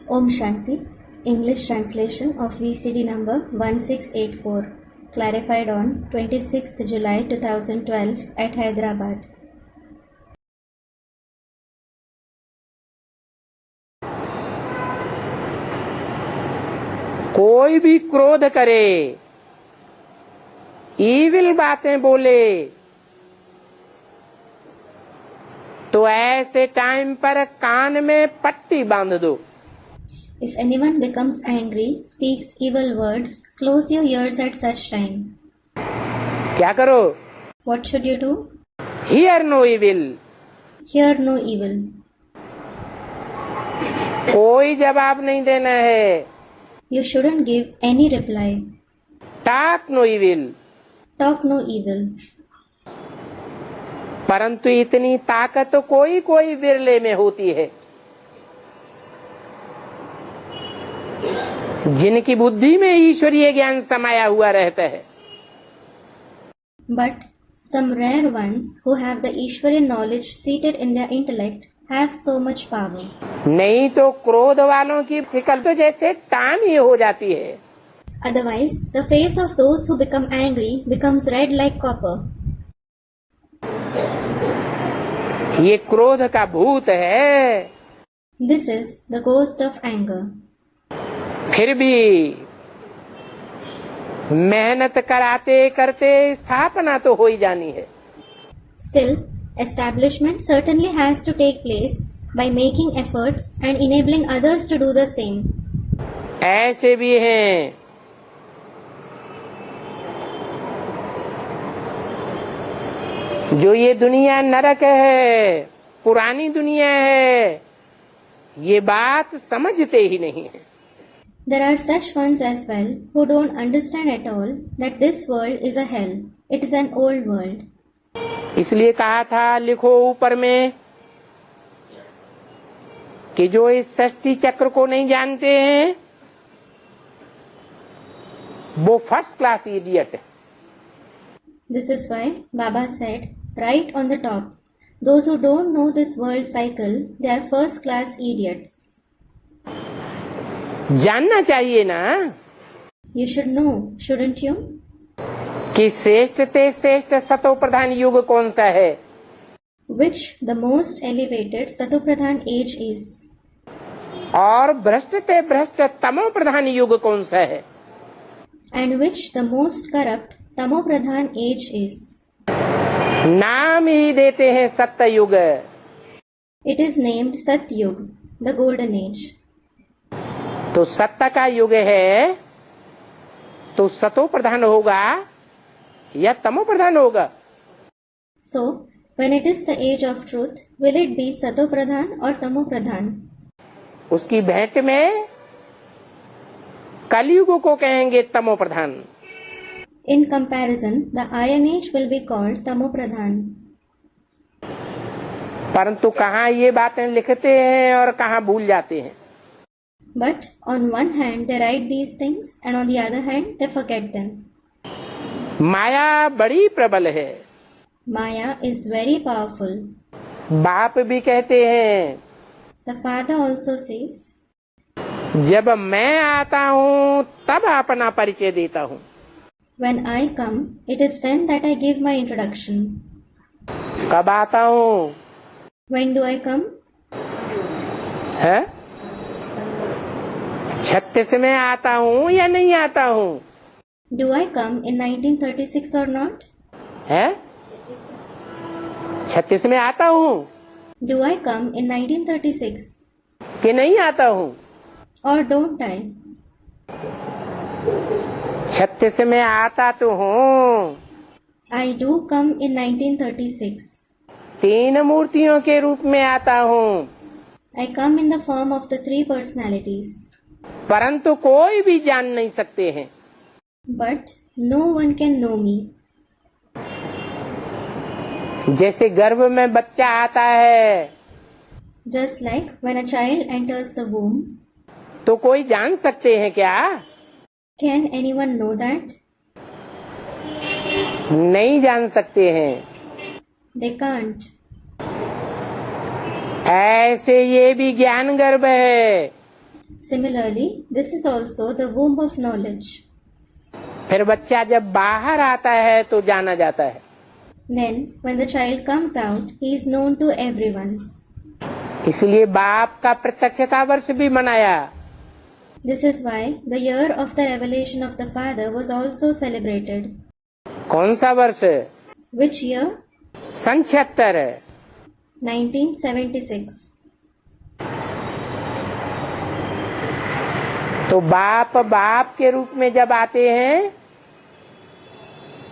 Om Shanti, English translation of VCD number 1684, clarified on 26th July 2012 at Hyderabad. कोई भी क्रोध करे, evil बातें बोले, तो ऐसे टाइम पर कान में पट्टी बांध दो। If anyone becomes angry, speaks evil words, close your ears at such time. क्या करो? What should you do? Hear no evil. Hear no evil. कोई जवाब नहीं देना है। You shouldn't give any reply. Talk no evil. Talk no evil. परंतु इतनी ताकत तो कोई कोई विरले में होती है, जिनकी बुद्धि में ईश्वरीय ज्ञान समाया हुआ रहता है। But some rare ones who have the Ishwariya knowledge seated in their intellect have so much power. नहीं तो क्रोध वालों की शिकल तो जैसे टान ही हो जाती है। Otherwise, the face of those who become angry becomes red like copper. ये क्रोध का भूत है। This is the ghost of anger. फिर भी मेहनत कराते करते स्थापना तो हो ही जानी है। Still, establishment certainly has to take place by making efforts and enabling others to do the same. ऐसे भी हैं जो ये दुनिया नरक है, पुरानी दुनिया है, ये बात समझते ही नहीं है। There are such ones as well who don't understand at all that this world is a hell. It is an old world. इसलिए कहा था लिखो ऊपर में कि जो इस सृष्टि चक्र को नहीं जानते हैं वो फर्स्ट क्लास इडियट है। This is why Baba said, right on the top, those who don't know this world cycle, they are first class idiots. जानना चाहिए ना You should know, shouldn't you? कि श्रेष्ठ ते श्रेष्ठ सतो प्रधान युग कौन सा है, Which the most elevated Satopradhan age is, और भ्रष्ट ते भ्रष्ट तमो प्रधान युग कौन सा है। and which the most corrupt Tamopradhan age is. नाम ही देते हैं सत्य युग। It is named Satyug, the golden age. तो सत्य का युग है तो सतो प्रधान होगा या तमो प्रधान होगा। So, when it is the age of truth, will it be Satopradhan or Tamopradhan? उसकी भेंट में कलयुग को कहेंगे तमो प्रधान। In comparison, the Iron Age will be called Tamopradhan. परंतु कहाँ ये बातें लिखते हैं और कहाँ भूल जाते हैं। But on one hand they write these things and on the other hand they forget them. माया बड़ी प्रबल है। Maya is very powerful. बाप भी कहते हैं The father also says, जब मैं आता हूँ तब अपना परिचय देता हूँ। when I come, it is then that I give my introduction. कब आता हूँ? When do I come? है 36 में आता हूँ या नहीं आता हूँ? Do I come in 1936 or not? है 36 में आता हूँ Do I come in 1936 कि नहीं आता हूँ? or don't I? 36 में आता तो हूँ। I do come in 1936. तीन मूर्तियों के रूप में आता हूँ, I come in the form of the three personalities. परंतु कोई भी जान नहीं सकते हैं। But no one can know me. जैसे गर्भ में बच्चा आता है Just like when a child enters the womb, तो कोई जान सकते हैं क्या? can anyone know that? नहीं जान सकते हैं। They can't. ऐसे ये भी ज्ञान गर्भ है। Similarly, this is also the womb of knowledge. फिर बच्चा जब बाहर आता है तो जाना जाता है. Then, when the child comes out, he is known to everyone. इसलिए बाप का प्रत्यक्षता वर्ष भी मनाया. This is why the year of the revelation of the Father was also celebrated. कौन सा वर्ष? Which year? सन 76. 1976. तो बाप के रूप में जब आते हैं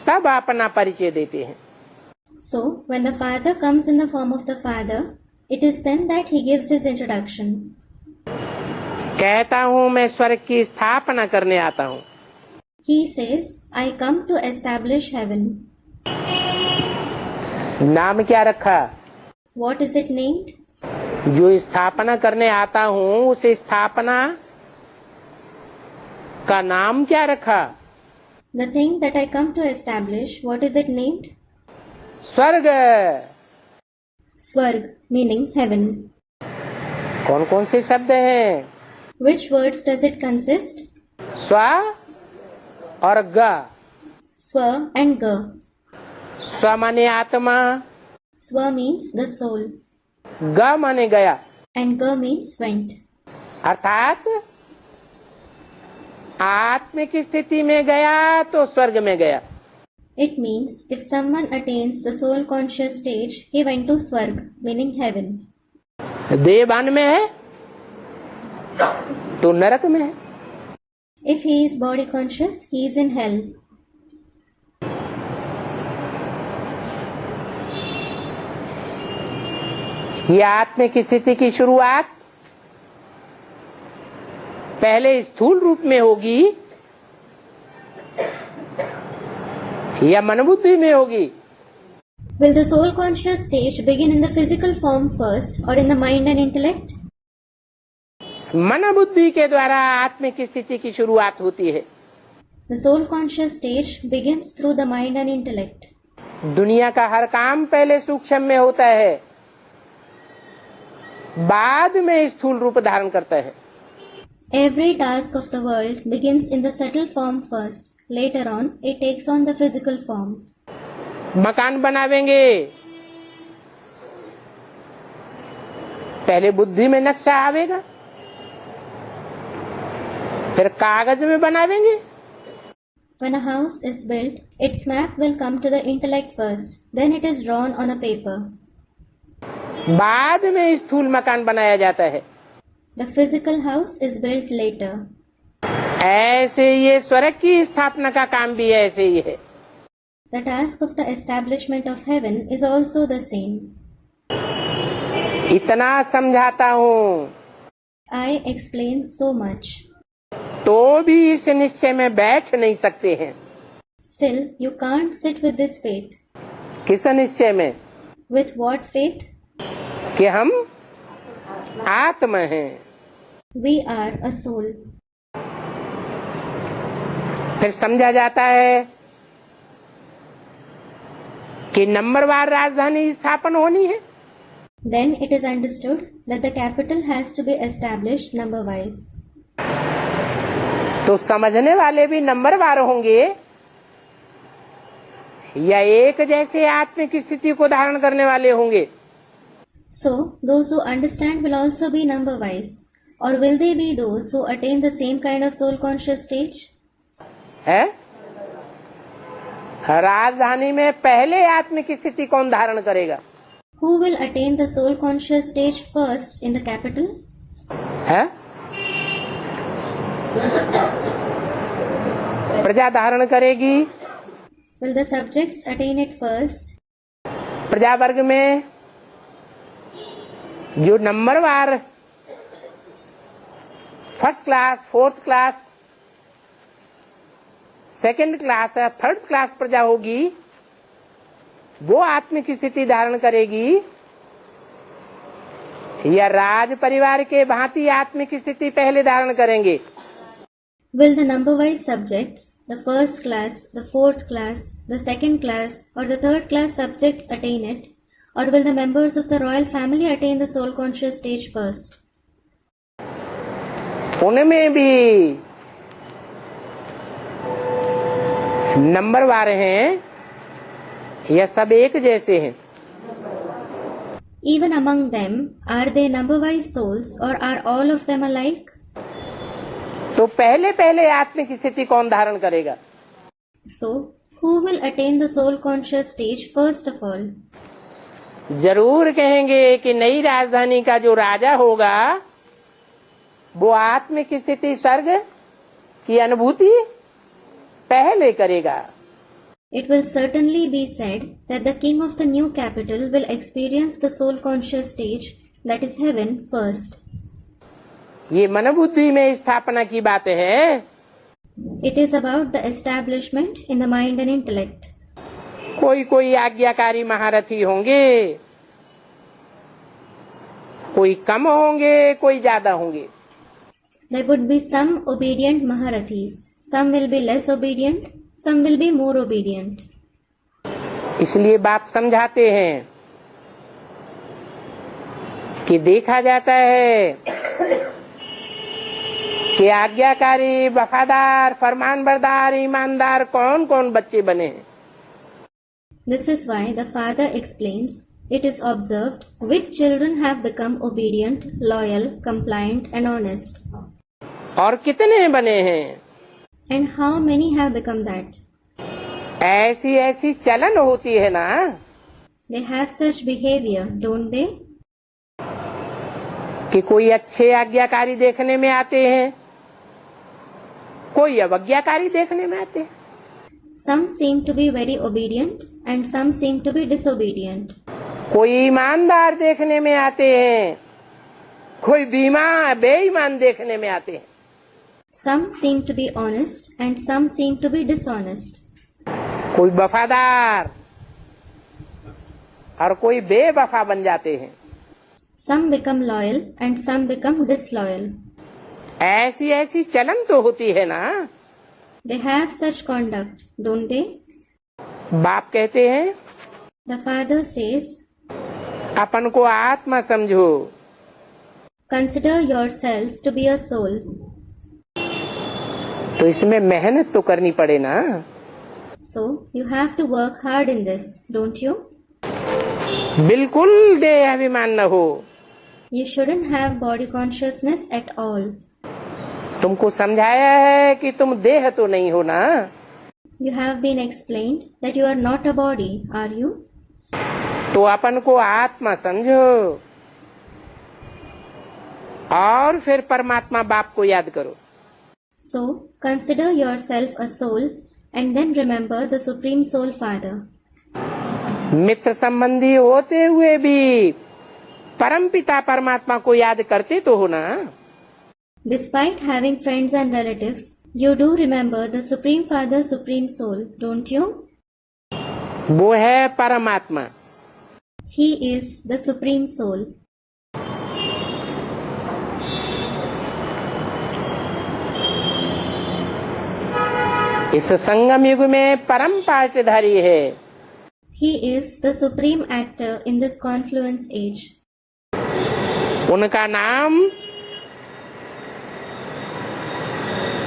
तब अपना परिचय देते हैं. So, when the Father comes in the form of the Father, it is then that he gives his introduction. कहता हूँ मैं स्वर्ग की स्थापना करने आता हूँ. He says, I come to establish heaven. नाम क्या रखा? What is it named? जो स्थापना करने आता हूँ उस स्थापना का नाम क्या रखा? The thing that I come to establish, what is it named? स्वर्ग. Swarg, meaning heaven. कौन कौन से शब्द हैं? Which words does it consist? स्व और ग. Swa and Ga. स्व माने आत्मा, Swa means the soul, ग माने गया. and Ga means went. अर्थात आत्मिक स्थिति में गया तो स्वर्ग में गया. It means if someone attains the soul conscious stage, he went to Swarg, meaning heaven. देवान में है तो नरक में है. If he is body conscious, he is in hell. ये आत्मिक स्थिति की शुरुआत पहले स्थूल रूप में होगी या मनोबुद्धि में होगी? Will the soul conscious stage begin in the physical form first or in the mind and intellect? मनोबुद्धि के द्वारा आत्मिक स्थिति की शुरुआत होती है. The soul conscious stage begins through the mind and intellect. दुनिया का हर काम पहले सूक्ष्म में होता है, बाद में स्थूल रूप धारण करता है. Every task of the world begins in the subtle form first. Later on, it takes on the physical form. मकान बनावेंगे, पहले बुद्धि में नक्शा आवेगा, फिर कागज में बनावेंगे. When a house is built, its map will come to the intellect first. Then it is drawn on a paper. बाद में स्थूल मकान बनाया जाता है. The physical house is built later. ऐसे ये स्वर्ग की स्थापना का काम भी ऐसे ही है. The task of the establishment of heaven is also the same. इतना समझाता हूँ I explain so much. तो भी इस निश्चय में बैठ नहीं सकते हैं. Still, you can't sit with this faith. किस निश्चय में? With what faith? कि हम आत्मा हैं. We are a soul. फिर समझा जाता है कि नंबरवार राजधानी स्थापन होनी है. Then it is understood that the capital has to be established number-wise. तो समझने वाले भी नंबरवार होंगे या एक जैसे आत्मिक स्थिति को धारण करने वाले होंगे? So, those who understand will also be number-wise. Or will they be those who attain the same kind of soul-conscious stage? है? राजधानी में पहले आत्मिक स्थिति कौन धारण करेगा? Who will attain the soul-conscious stage first in the capital? है? प्रजा धारण करेगी. Will the subjects attain it first? प्रजा वर्ग में जो नंबरवार first class, fourth class, second class या थर्ड क्लास प्रजा होगी, वो आत्मिक स्थिति धारण करेगी या राज परिवार के भांति आत्मिक स्थिति पहले धारण करेंगे? Will the number-wise subjects, the first class, the fourth class, the second class, or the third class subjects attain it? Or will the members of the royal family attain the soul-conscious stage first? उनमें भी नंबरवार हैं या सब एक जैसे हैं? Even among them, are they number-wise souls or are all of them alike? तो पहले पहले आत्मिक स्थिति कौन धारण करेगा? So, who will attain the soul conscious stage first of all? जरूर कहेंगे कि नई राजधानी का जो राजा होगा वो आत्मिक स्थिति स्वर्ग की अनुभूति पहले करेगा। It will certainly be said that the king of the new capital will experience the soul conscious stage, that is heaven, first. ये मनोबुद्धि में स्थापना की बात है। It is about the establishment in the mind and intellect. कोई कोई आज्ञाकारी महारथी होंगे, कोई कम होंगे, कोई ज्यादा होंगे। There would be some obedient Maharathis. Some will be less obedient. Some will be more obedient. इसलिए बाप समझाते हैं कि देखा जाता है कि आज्ञाकारी, वफादार, फरमानबरदार, ईमानदार कौन कौन बच्चे बने हैं। This is why the father explains, it is observed which children have become obedient, loyal, compliant and honest. और कितने बने हैं। And how many have become that? ऐसी ऐसी चलन होती है ना। They have such behavior, don't they? कि कोई अच्छे आज्ञाकारी देखने में आते हैं, कोई अवज्ञाकारी देखने में आते हैं। Some seem to be very obedient and some seem to be disobedient. कोई ईमानदार देखने में आते हैं, कोई बेईमान देखने में आते हैं। Some seem to be honest and some seem to be dishonest. कोई वफादार और कोई बेवफा बन जाते हैं। Some become loyal and some become disloyal. ऐसी ऐसी चलन तो होती है ना। They have such conduct, don't they? बाप कहते हैं The father says, अपन को आत्मा समझो। consider yourselves to be a soul. तो इसमें मेहनत तो करनी पड़े ना। So, you have to work hard in this, don't you? बिल्कुल देह अभिमान न हो। You shouldn't have body consciousness at all. तुमको समझाया है कि तुम देह तो नहीं हो ना। You have been explained that you are not a body, are you? तो अपन को आत्मा समझो और फिर परमात्मा बाप को याद करो। So, consider yourself a soul and then remember the Supreme Soul Father. मित्र संबंधी होते हुए भी परमपिता परमात्मा को याद करते तो हो ना। Despite having friends and relatives, you do remember the Supreme Father, Supreme Soul, don't you? वो है परमात्मा। He is the Supreme Soul. इस संगम युग में परम पाटधारी है। He is the supreme actor in this confluence age. उनका नाम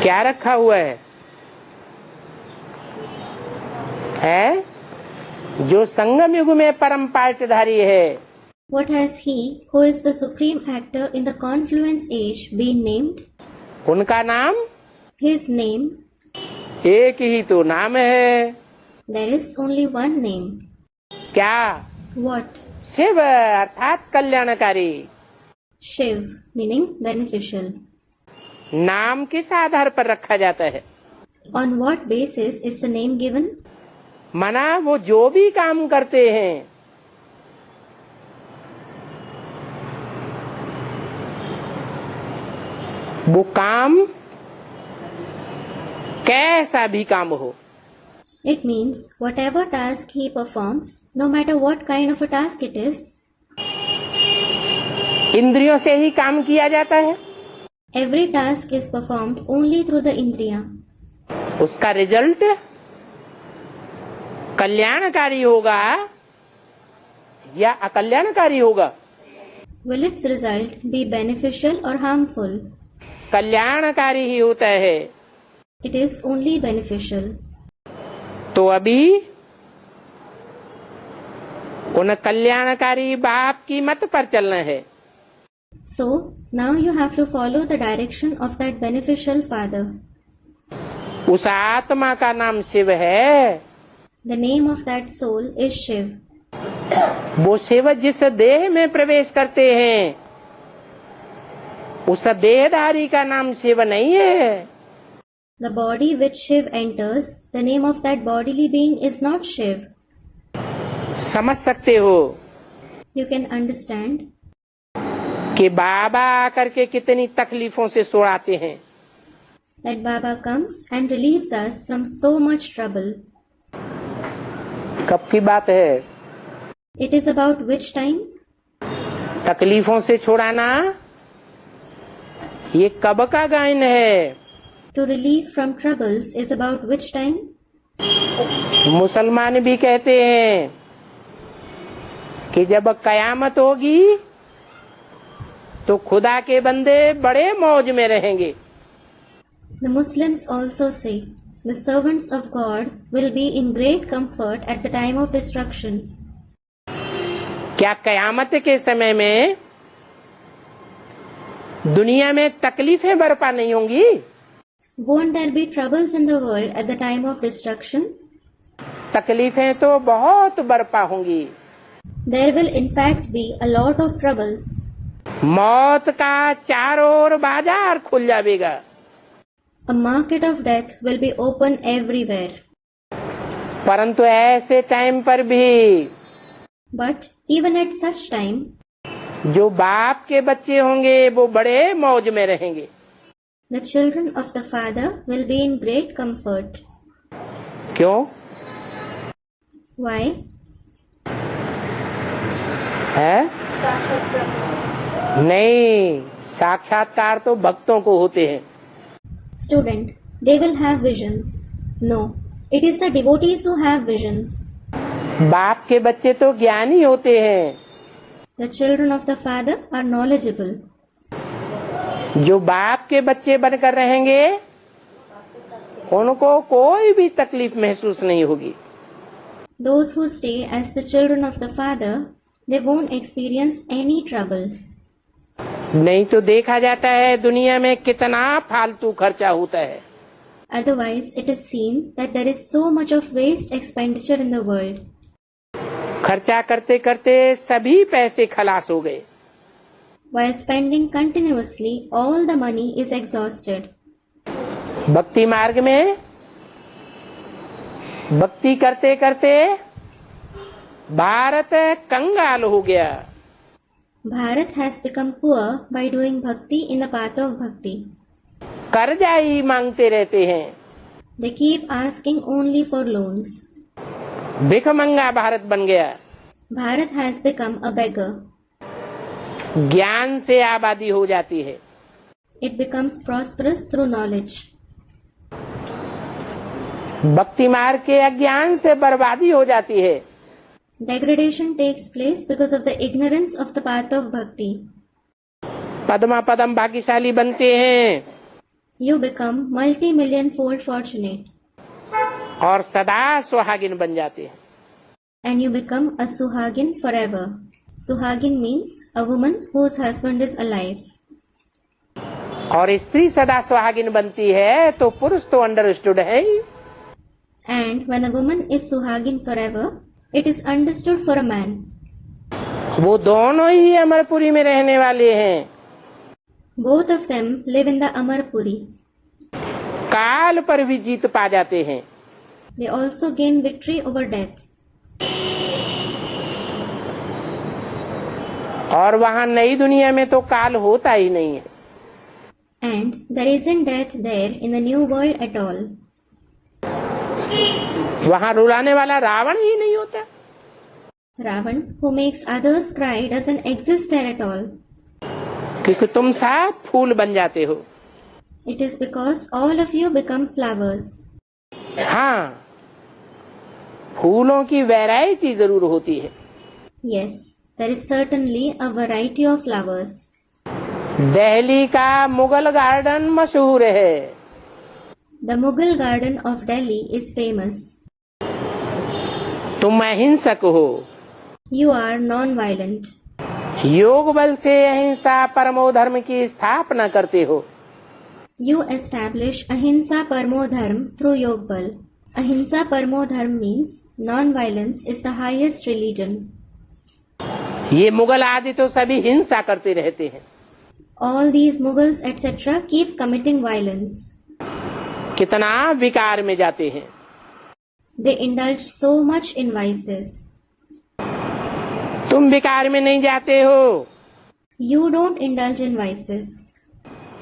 क्या रखा हुआ है? जो संगम युग में परम पाटधारी है। What has he, who is the supreme actor in the confluence age, been named? उनका नाम, His name, एक ही तो नाम है। there is only one name. क्या? What? शिव अर्थात कल्याणकारी। Shiv, meaning beneficial. नाम किस आधार पर रखा जाता है? On what basis is the name given? मना वो जो भी काम करते हैं वो काम कैसा भी काम हो। It means whatever task he performs, no matter what kind of a task it is, इंद्रियों से ही काम किया जाता है। every task is performed only through the indriya. उसका रिजल्ट कल्याणकारी होगा या अकल्याणकारी होगा? Will its result be beneficial or harmful? कल्याणकारी ही होता है। It is only beneficial. तो अभी उन कल्याणकारी बाप की मत पर चलना है। So, now you have to follow the direction of that beneficial father. उस आत्मा का नाम शिव है। The name of that soul is Shiv. वो शिव जिस देह में प्रवेश करते हैं उस देहधारी का नाम शिव नहीं है। The body which Shiv enters, the name of that bodily being is not Shiv. समझ सकते हो You can understand कि बाबा आकर के कितनी तकलीफों से छुड़ाते हैं। that Baba comes and relieves us from so much trouble. कब की बात है? It is about which time? तकलीफों से छुड़ाना ये कब का गायन है? To relieve from troubles is about which time? मुसलमान भी कहते हैं कि जब कयामत होगी तो खुदा के बंदे बड़े मौज में रहेंगे। The Muslims also say the servants of God will be in great comfort at the time of destruction. क्या कयामत के समय में दुनिया में तकलीफें बरपा नहीं होंगी? Won't there be troubles in the world at the time of destruction? तकलीफें तो बहुत बरपा होंगी। There will in fact be a lot of troubles. मौत का चारों ओर बाजार खुल जाएगा। A market of death will be open everywhere. परंतु ऐसे टाइम पर भी But even at such time, जो बाप के बच्चे होंगे वो बड़े मौज में रहेंगे। the children of the Father will be in great comfort. क्यों? Why? है? नहीं, साक्षात्कार तो भक्तों को होते हैं। Student, they will have visions. No, it is the devotees who have visions. बाप के बच्चे तो ज्ञानी होते हैं। The children of the Father are knowledgeable. जो बाप के बच्चे बनकर रहेंगे उनको कोई भी तकलीफ महसूस नहीं होगी। Those who stay as the children of the Father, they won't experience any trouble. नहीं तो देखा जाता है दुनिया में कितना फालतू खर्चा होता है। Otherwise, it is seen that there is so much of waste expenditure in the world. खर्चा करते करते सभी पैसे खलास हो गए। While spending continuously, all the money is exhausted. भक्ति मार्ग में भक्ति करते करते भारत कंगाल हो गया। Bharat has become poor by doing bhakti in the path of bhakti. कर्जा ही मांगते रहते हैं। They keep asking only for loans. भिखमंगा भारत बन गया। Bharat has become a beggar. ज्ञान से आबादी हो जाती है। It becomes prosperous through knowledge. भक्ति मार्ग के अज्ञान से बर्बादी हो जाती है। Degradation takes place because of the ignorance of the path of bhakti. Padma पदम भाग्यशाली बनते हैं You become multi-million fold fortunate. और सदा सुहागिन बन जाते हैं। And you become a Suhagin forever. Suhagin means a woman whose husband is alive. और स्त्री सदा सुहागिन बनती है तो पुरुष तो अंडरस्टूड है ही। And when a woman is Suhagin forever, it is understood for a man. वो दोनों ही अमरपुरी में रहने वाले हैं। Both of them live in the Amarpuri. काल पर भी जीत पा जाते हैं। They also gain victory over death. और वहाँ नई दुनिया में तो काल होता ही नहीं है। And there isn't death there in the new world at all. वहाँ रुलाने वाला रावण ही नहीं होता। Ravan, who makes others cry, doesn't exist there at all. क्योंकि तुम सब फूल बन जाते हो। It is because all of you become flowers. हाँ, फूलों की वैरायटी जरूर होती है। Yes, there is certainly a variety of flowers. Delhi का मुगल गार्डन मशहूर है। The Mughal garden of Delhi is famous. तुम अहिंसक हो। You are non-violent. योग बल से अहिंसा परमो धर्म की स्थापना करते हो। You establish Ahimsa Parmo Dharm through Yog Bal. Ahimsa Parmo Dharm means non-violence is the highest religion. ये मुगल आदि तो सभी हिंसा करते रहते हैं। All these Mughals etc. keep committing violence. कितना विकार में जाते हैं। They indulge so much in vices. तुम विकार में नहीं जाते हो You don't indulge in vices.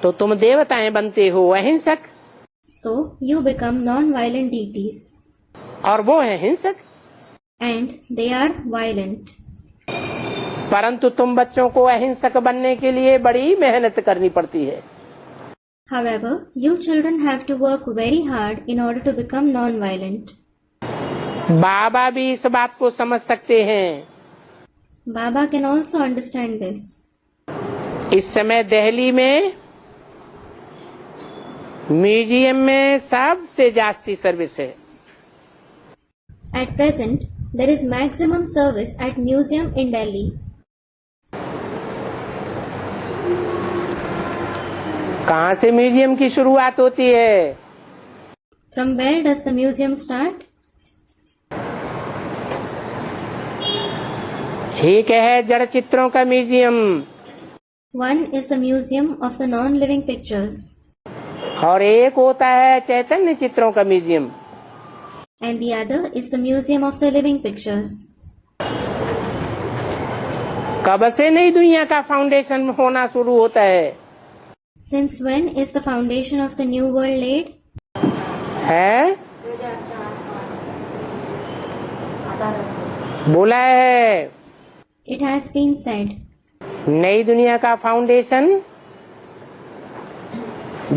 तो तुम देवताएं बनते हो अहिंसक, So you become non-violent deities. और वो है हिंसक। And they are violent. परंतु तुम बच्चों को अहिंसक बनने के लिए बड़ी मेहनत करनी पड़ती है। However, you children have to work very hard in order to become non-violent. बाबा भी इस बात को समझ सकते हैं। Baba can also understand this. इस समय दिल्ली में म्यूजियम में सबसे जास्ती सर्विस है। At present, there is maximum service at museum in Delhi. कहाँ से म्यूजियम की शुरुआत होती है? From where does the museum start? एक है जड़ चित्रों का museum, One is the museum of the non-living pictures, और एक होता है चैतन्य चित्रों का museum. and the other is the museum of the living pictures. कब से नई दुनिया का फाउंडेशन होना शुरू होता है? Since when is the foundation of the new world laid? है बोला है। It has been said. नई दुनिया का फाउंडेशन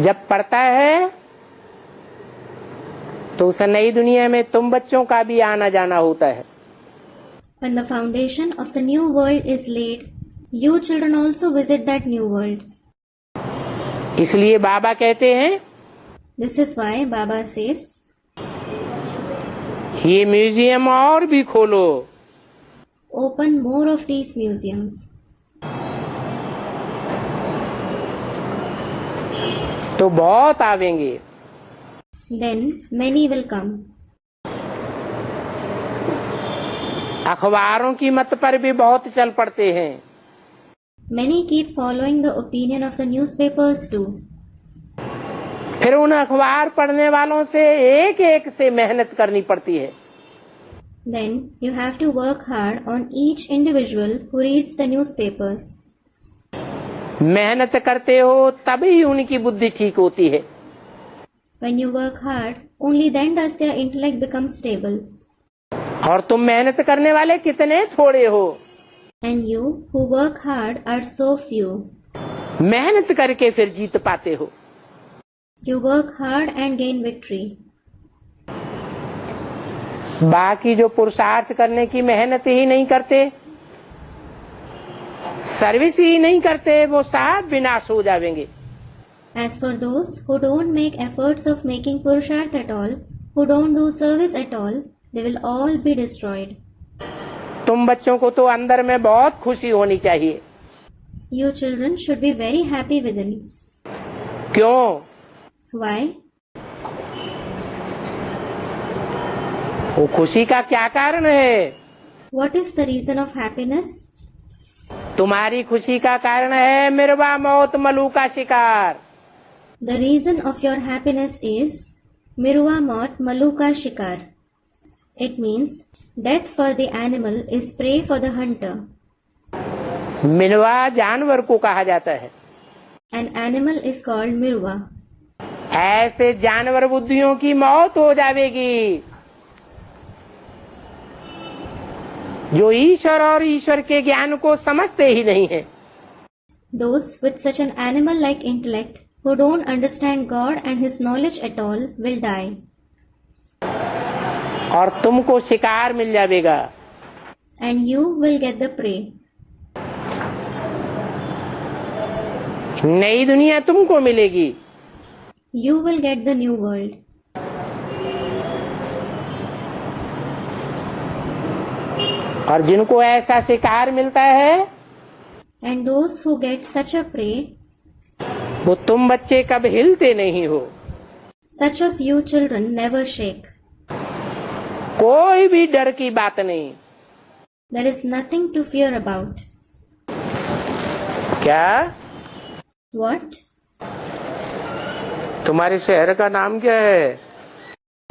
जब पड़ता है तो उस नई दुनिया में तुम बच्चों का भी आना जाना होता है। When the foundation of the new world is laid, you children also visit that new world. इसलिए बाबा कहते हैं This is why Baba says, ये म्यूजियम और भी खोलो। open more of these museums. तो बहुत आवेंगे। Then many will come. अखबारों की मत पर भी बहुत चल पड़ते हैं। Many keep following the opinion of the newspapers too. फिर उन अखबार पढ़ने वालों से एक एक से मेहनत करनी पड़ती है। Then you have to work hard on each individual who reads the newspapers. मेहनत करते हो तभी उनकी बुद्धि ठीक होती है। When you work hard, only then does their intellect become stable. और तुम मेहनत करने वाले कितने थोड़े हो। And you who work hard are so few. मेहनत करके फिर जीत पाते हो। You work hard and gain victory. बाकी जो पुरुषार्थ करने की मेहनत ही नहीं करते, सर्विस ही नहीं करते, वो सब विनाश हो जाएंगे। As for those who don't make efforts of making Purusharth at all, who don't do service at all, they will all be destroyed. तुम बच्चों को तो अंदर में बहुत खुशी होनी चाहिए। You children should be very happy within. क्यों? Why? वो खुशी का क्या कारण है? What is the reason of happiness? तुम्हारी खुशी का कारण है मिर्वा मौत मलू का शिकार। The reason of your happiness is Mirwa Maut Maluka Shikar. It means death for the animal is prey for the hunter. मिर्वा जानवर को कहा जाता है। An animal is called Mirwa. ऐसे जानवर बुद्धियों की मौत हो जाएगी जो ईश्वर और ईश्वर के ज्ञान को समझते ही नहीं है। Those with such an animal-like intellect who don't understand God and His knowledge at all will die. और तुमको शिकार मिल जाएगा। And you will get the prey. नई दुनिया तुमको मिलेगी। You will get the new world. और जिनको ऐसा शिकार मिलता है And those who get such a prey, वो तुम बच्चे कब हिलते नहीं हो। such of you children never shake. कोई भी डर की बात नहीं। There is nothing to fear about. क्या What? तुम्हारे शहर का नाम क्या है?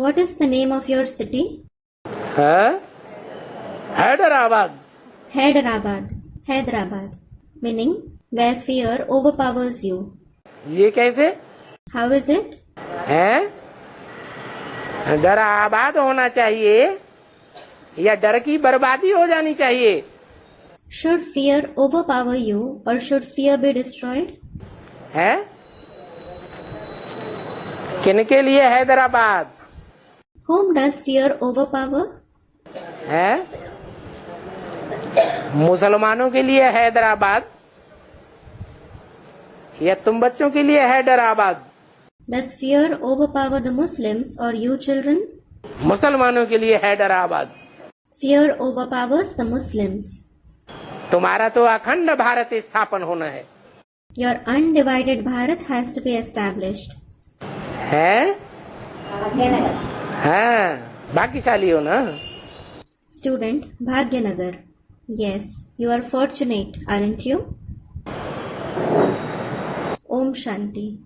What is the name of your city? हाँ? Hyderabad. Hyderabad. Hyderabad. Meaning where fear overpowers you. ये कैसे How is it? है? डर आबाद होना चाहिए या डर की बर्बादी हो जानी चाहिए? Should fear overpower you or should fear be destroyed? है? किनके लिए Hyderabad? Whom does fear overpower? है? मुसलमानों के लिए हैदराबाद या तुम बच्चों के लिए Hyderabad? Does fear overpower the Muslims or you children? मुसलमानों के लिए Hyderabad. Fear overpowers the Muslims. तुम्हारा तो अखंड भारत स्थापन होना है। Your undivided Bharat has to be established. है? हाँ, भाग्यशाली हो ना। Student Bhagyanagar. Yes, you are fortunate, aren't you? Om Shanti.